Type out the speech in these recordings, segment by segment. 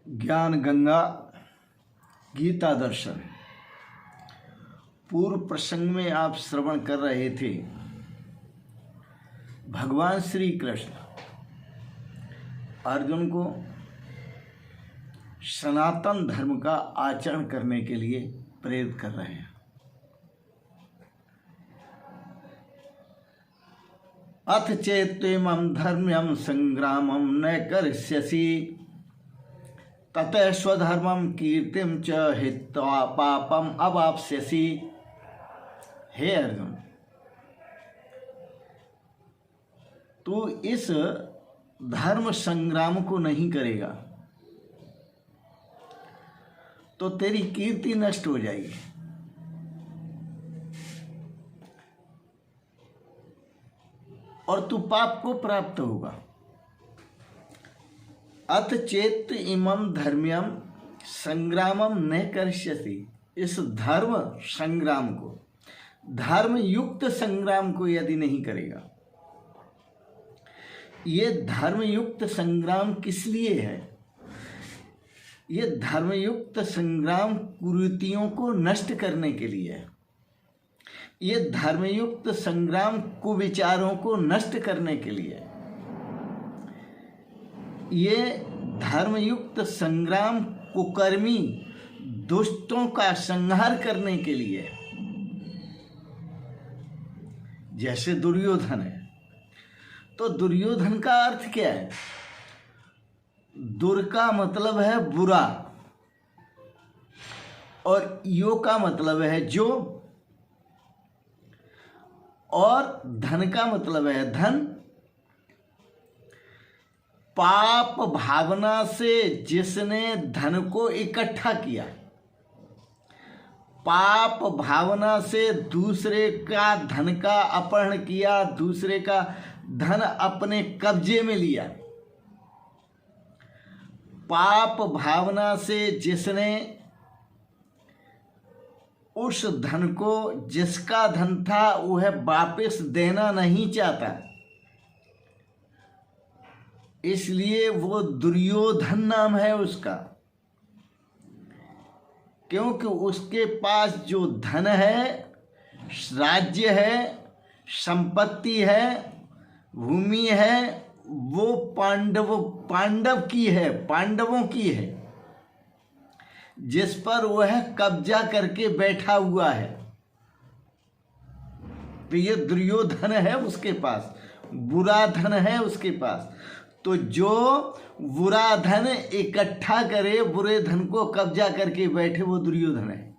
ज्ञान गंगा गीता दर्शन। पूर्व प्रसंग में आप श्रवण कर रहे थे भगवान श्री कृष्ण अर्जुन को सनातन धर्म का आचरण करने के लिए प्रेरित कर रहे हैं। अथ चेत्त्वेमं धर्म्यं संग्रामं न करिष्यसि ततः स्वधर्मं कीर्तिं च हित्वा पापम अवाप्स्यसि। हे अर्जुन, तू इस धर्म संग्राम को नहीं करेगा तो तेरी कीर्ति नष्ट हो जाएगी और तू पाप को प्राप्त होगा। अथ चेत इमं धर्म्यम संग्रामम न करिष्यसि। इस धर्म संग्राम को, धर्म युक्त संग्राम को यदि नहीं करेगा। ये धर्म युक्त संग्राम किस लिए है? ये धर्मयुक्त संग्राम कुरीतियों को नष्ट करने के लिए है। ये धर्मयुक्त संग्राम कुविचारों को नष्ट करने के लिए है। ये धर्मयुक्त संग्राम कुकर्मी दुष्टों का संहार करने के लिए है। जैसे दुर्योधन है, तो दुर्योधन का अर्थ क्या है? दुर का मतलब है बुरा और यो का मतलब है जो, और धन का मतलब है धन। पाप भावना से जिसने धन को इकट्ठा किया, पाप भावना से दूसरे का धन का अपहरण किया, दूसरे का धन अपने कब्जे में लिया, पाप भावना से जिसने उस धन को, जिसका धन था वह वापस देना नहीं चाहता, इसलिए वो दुर्योधन नाम है उसका। क्योंकि उसके पास जो धन है, राज्य है, संपत्ति है, भूमि है, वो पांडव की है, पांडवों की है, जिस पर वह कब्जा करके बैठा हुआ है। तो ये दुर्योधन है उसके पास, बुरा धन है उसके पास। तो जो बुरा धन इकट्ठा करे, बुरे धन को कब्जा करके बैठे, वो दुर्योधन है।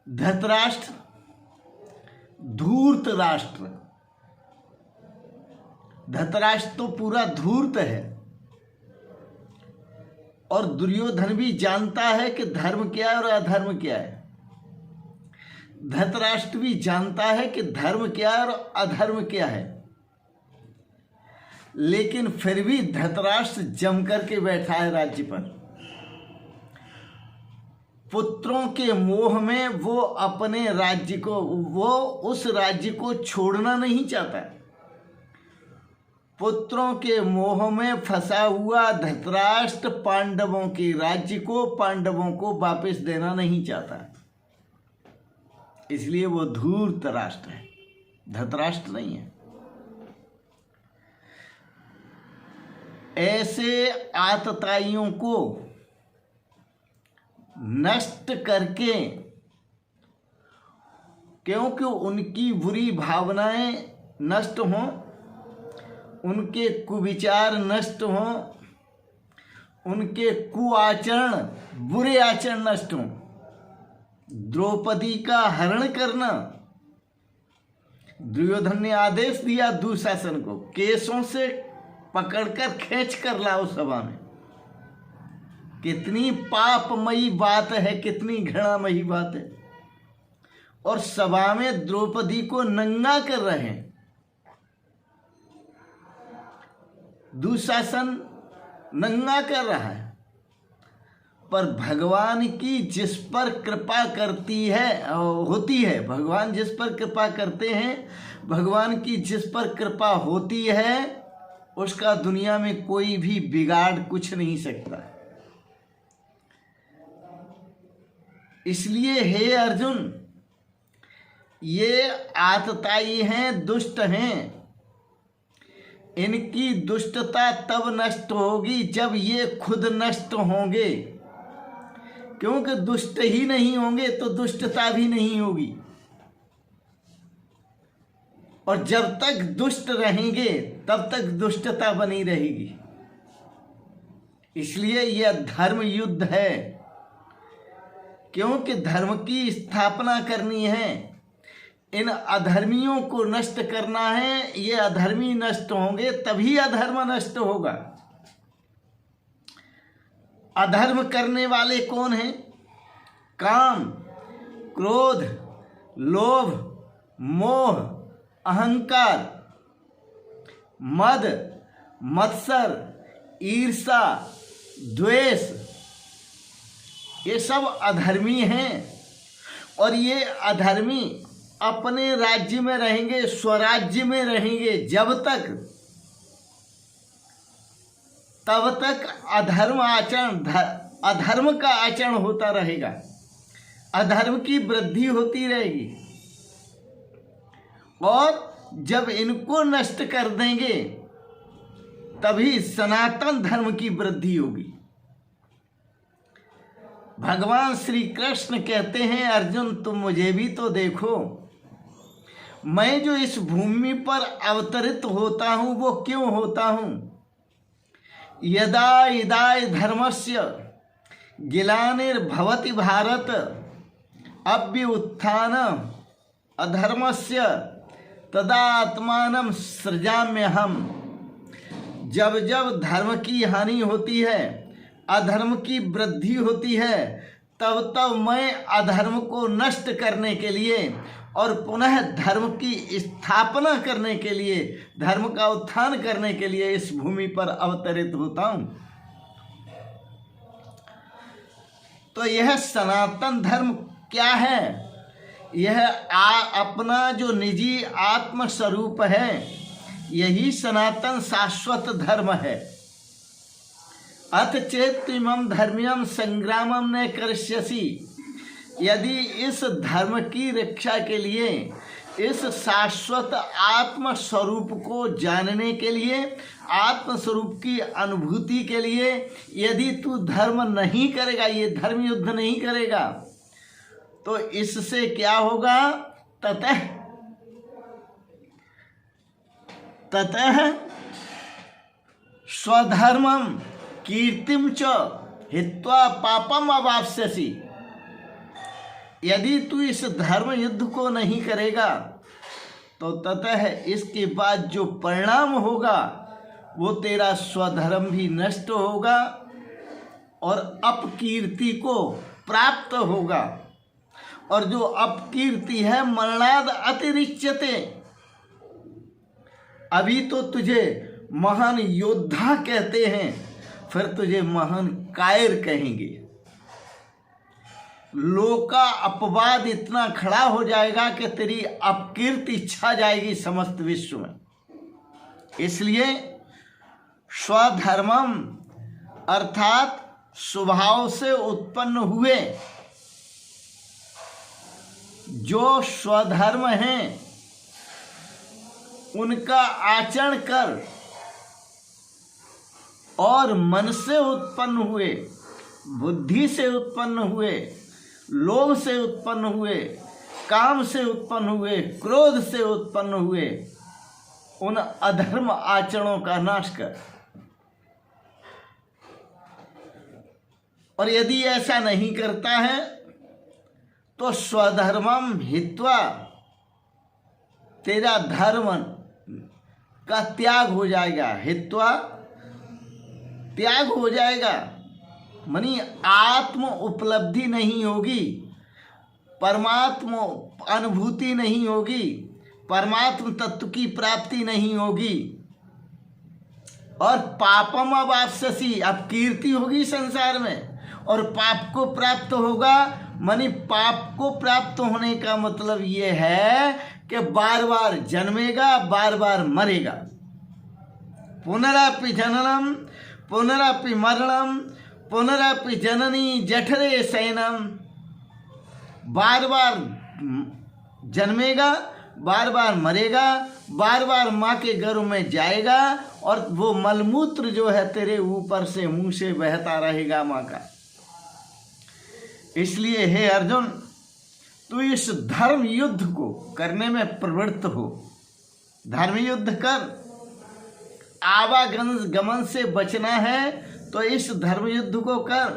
धृतराष्ट्र, धूर्त राष्ट्र, धृतराष्ट्र तो पूरा धूर्त है और दुर्योधन भी जानता है कि धर्म क्या है और अधर्म क्या है। धृतराष्ट्र भी जानता है कि धर्म क्या है और अधर्म क्या है, लेकिन फिर भी धृतराष्ट्र जम करके बैठा है राज्य पर। पुत्रों के मोह में वो अपने राज्य को, वो उस राज्य को छोड़ना नहीं चाहता। पुत्रों के मोह में फंसा हुआ धृतराष्ट्र पांडवों के राज्य को, पांडवों को वापस देना नहीं चाहता, इसलिए वो धूर्त राष्ट्र है, धृतराष्ट्र नहीं है। ऐसे आतताइयों को नष्ट करके, क्योंकि उनकी बुरी भावनाएं नष्ट हों, उनके कुविचार नष्ट हों, उनके कुआचरण, बुरे आचरण नष्ट हों। द्रौपदी का हरण करना, दुर्योधन ने आदेश दिया दुशासन को, केसों से पकड़कर खींच कर लाओ सभा में। कितनी पापमयी बात है, कितनी घृणामयी बात है। और सभा में द्रौपदी को नंगा कर रहे हैं। दुशासन नंगा कर रहा है, पर भगवान की जिस पर कृपा करती है, होती है, भगवान जिस पर कृपा करते हैं, भगवान की जिस पर कृपा होती है, उसका दुनिया में कोई भी बिगाड़ कुछ नहीं सकता। इसलिए हे अर्जुन, ये आतताई हैं, दुष्ट हैं। इनकी दुष्टता तब नष्ट होगी जब ये खुद नष्ट होंगे, क्योंकि दुष्ट ही नहीं होंगे तो दुष्टता भी नहीं होगी। और जब तक दुष्ट रहेंगे तब तक दुष्टता बनी रहेगी। इसलिए यह धर्म युद्ध है, क्योंकि धर्म की स्थापना करनी है, इन अधर्मियों को नष्ट करना है। ये अधर्मी नष्ट होंगे तभी अधर्म नष्ट होगा। अधर्म करने वाले कौन हैं? काम, क्रोध, लोभ, मोह, अहंकार, मद, मत्सर, ईर्षा, द्वेष, ये सब अधर्मी हैं। और ये अधर्मी अपने राज्य में रहेंगे, स्वराज्य में रहेंगे जब तक, तब तक अधर्म का आचरण होता रहेगा, अधर्म की वृद्धि होती रहेगी। और जब इनको नष्ट कर देंगे तभी सनातन धर्म की वृद्धि होगी। भगवान श्री कृष्ण कहते हैं, अर्जुन तुम मुझे भी तो देखो, मैं जो इस भूमि पर अवतरित होता हूं वो क्यों होता हूं? यदा इदाय धर्मस्य ग्लानिर्भवति भारत अभ्युत्थान अधर्मस्य तदात्मानं सृजाम्यहम्। जब जब धर्म की हानि होती है, अधर्म की वृद्धि होती है, तब तब मैं अधर्म को नष्ट करने के लिए और पुनः धर्म की स्थापना करने के लिए, धर्म का उत्थान करने के लिए इस भूमि पर अवतरित होता हूं। तो यह सनातन धर्म क्या है? यह अपना जो निजी आत्म स्वरूप है, यही सनातन शाश्वत धर्म है। अथ चेत् इमं धर्म्यं संग्रामं न करिष्यसि। यदि इस धर्म की रक्षा के लिए, इस शाश्वत आत्म स्वरूप को जानने के लिए, आत्म स्वरूप की अनुभूति के लिए यदि तू धर्म नहीं करेगा, ये धर्म युद्ध नहीं करेगा, तो इससे क्या होगा? ततः स्वधर्मं कीर्तिम च हित्वा पापम अवाप्स्यसि। यदि तू इस धर्म युद्ध को नहीं करेगा तो ततः इसके बाद जो परिणाम होगा वो तेरा स्वधर्म भी नष्ट होगा और अपकीर्ति को प्राप्त होगा। और जो अपकीर्ति है मरणाद अतिरिच्यते। अभी तो तुझे महान योद्धा कहते हैं, फिर तुझे महान कायर कहेंगे। लोक का अपवाद इतना खड़ा हो जाएगा कि तेरी अपकीर्ति छा जाएगी समस्त विश्व में। इसलिए स्वधर्मम अर्थात स्वभाव से उत्पन्न हुए जो स्वधर्म हैं उनका आचरण कर, और मन से उत्पन्न हुए, बुद्धि से उत्पन्न हुए, लोभ से उत्पन्न हुए, काम से उत्पन्न हुए, क्रोध से उत्पन्न हुए उन अधर्म आचरणों का नाश कर। और यदि ऐसा नहीं करता है तो स्वधर्मम हित्वा, तेरा धर्म का त्याग हो जाएगा। हित्वा त्याग हो जाएगा, मानी आत्म उपलब्धि नहीं होगी, परमात्मा अनुभूति नहीं होगी, परमात्म तत्व की प्राप्ति नहीं होगी। और पापम अवाप्स्यसि, अब कीर्ति होगी संसार में और पाप को प्राप्त होगा। मानी पाप को प्राप्त होने का मतलब ये है कि बार बार जन्मेगा, बार बार मरेगा, पुनरपि जननम पुनरपि मरणम पुनरपि जननी जठरे शयनम। बार बार जन्मेगा, बार बार मरेगा, बार बार माँ के गर्भ में जाएगा और वो मलमूत्र जो है तेरे ऊपर से मुंह से बहता रहेगा माँ का। इसलिए हे अर्जुन, तू इस धर्म युद्ध को करने में प्रवृत्त हो। धर्म युद्ध कर। आवागमन से बचना है तो इस धर्म युद्ध को कर।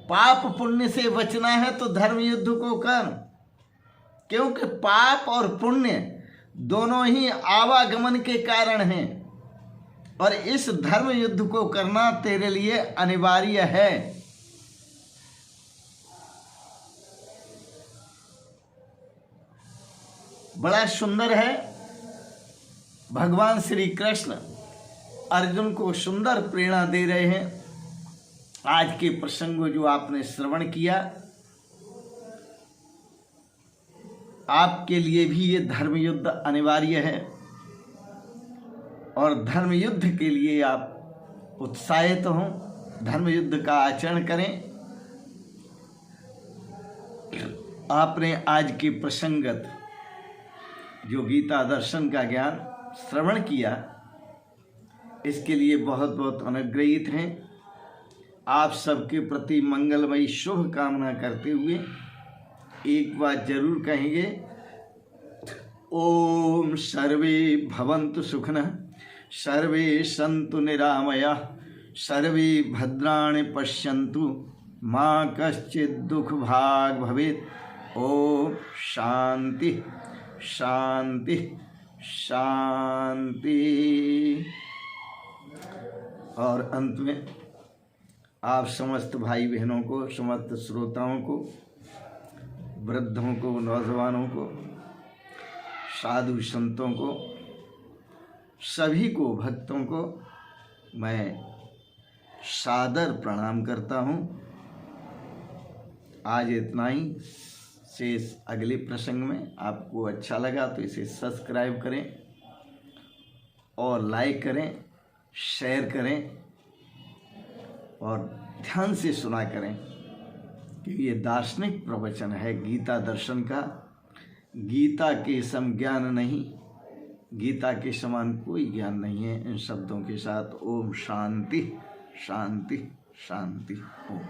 पाप पुण्य से बचना है तो धर्म युद्ध को कर, क्योंकि पाप और पुण्य दोनों ही आवागमन के कारण हैं और इस धर्म युद्ध को करना तेरे लिए अनिवार्य है। बड़ा सुंदर है, भगवान श्री कृष्ण अर्जुन को सुंदर प्रेरणा दे रहे हैं। आज के प्रसंग जो आपने श्रवण किया, आपके लिए भी ये धर्म युद्ध अनिवार्य है और धर्म युद्ध के लिए आप उत्साहित हों, धर्म युद्ध का आचरण करें। आपने आज के प्रसंगत जो गीता दर्शन का ज्ञान श्रवण किया, इसके लिए बहुत बहुत अनुग्रहित हैं। आप सबके प्रति मंगलमयी शुभ कामना करते हुए एक बात जरूर कहेंगे, ओम सर्वे भवन्तु सुखिनः, सर्वे सन्तु निरामयाः, सर्वे भद्राणि पश्यन्तु, मा कश्चित् दुःखभाग् भवेत्। ओम शांति शांति शांति। और अंत में आप समस्त भाई बहनों को, समस्त श्रोताओं को, वृद्धों को, नौजवानों को, साधु संतों को, सभी को, भक्तों को मैं सादर प्रणाम करता हूँ। आज इतना ही। शेष अगले प्रसंग में। आपको अच्छा लगा तो इसे सब्सक्राइब करें और लाइक करें, शेयर करें और ध्यान से सुना करें, क्योंकि ये दार्शनिक प्रवचन है गीता दर्शन का। गीता के सम ज्ञान नहीं, गीता के समान कोई ज्ञान नहीं है। इन शब्दों के साथ ओम शांति शांति शांति। ओम।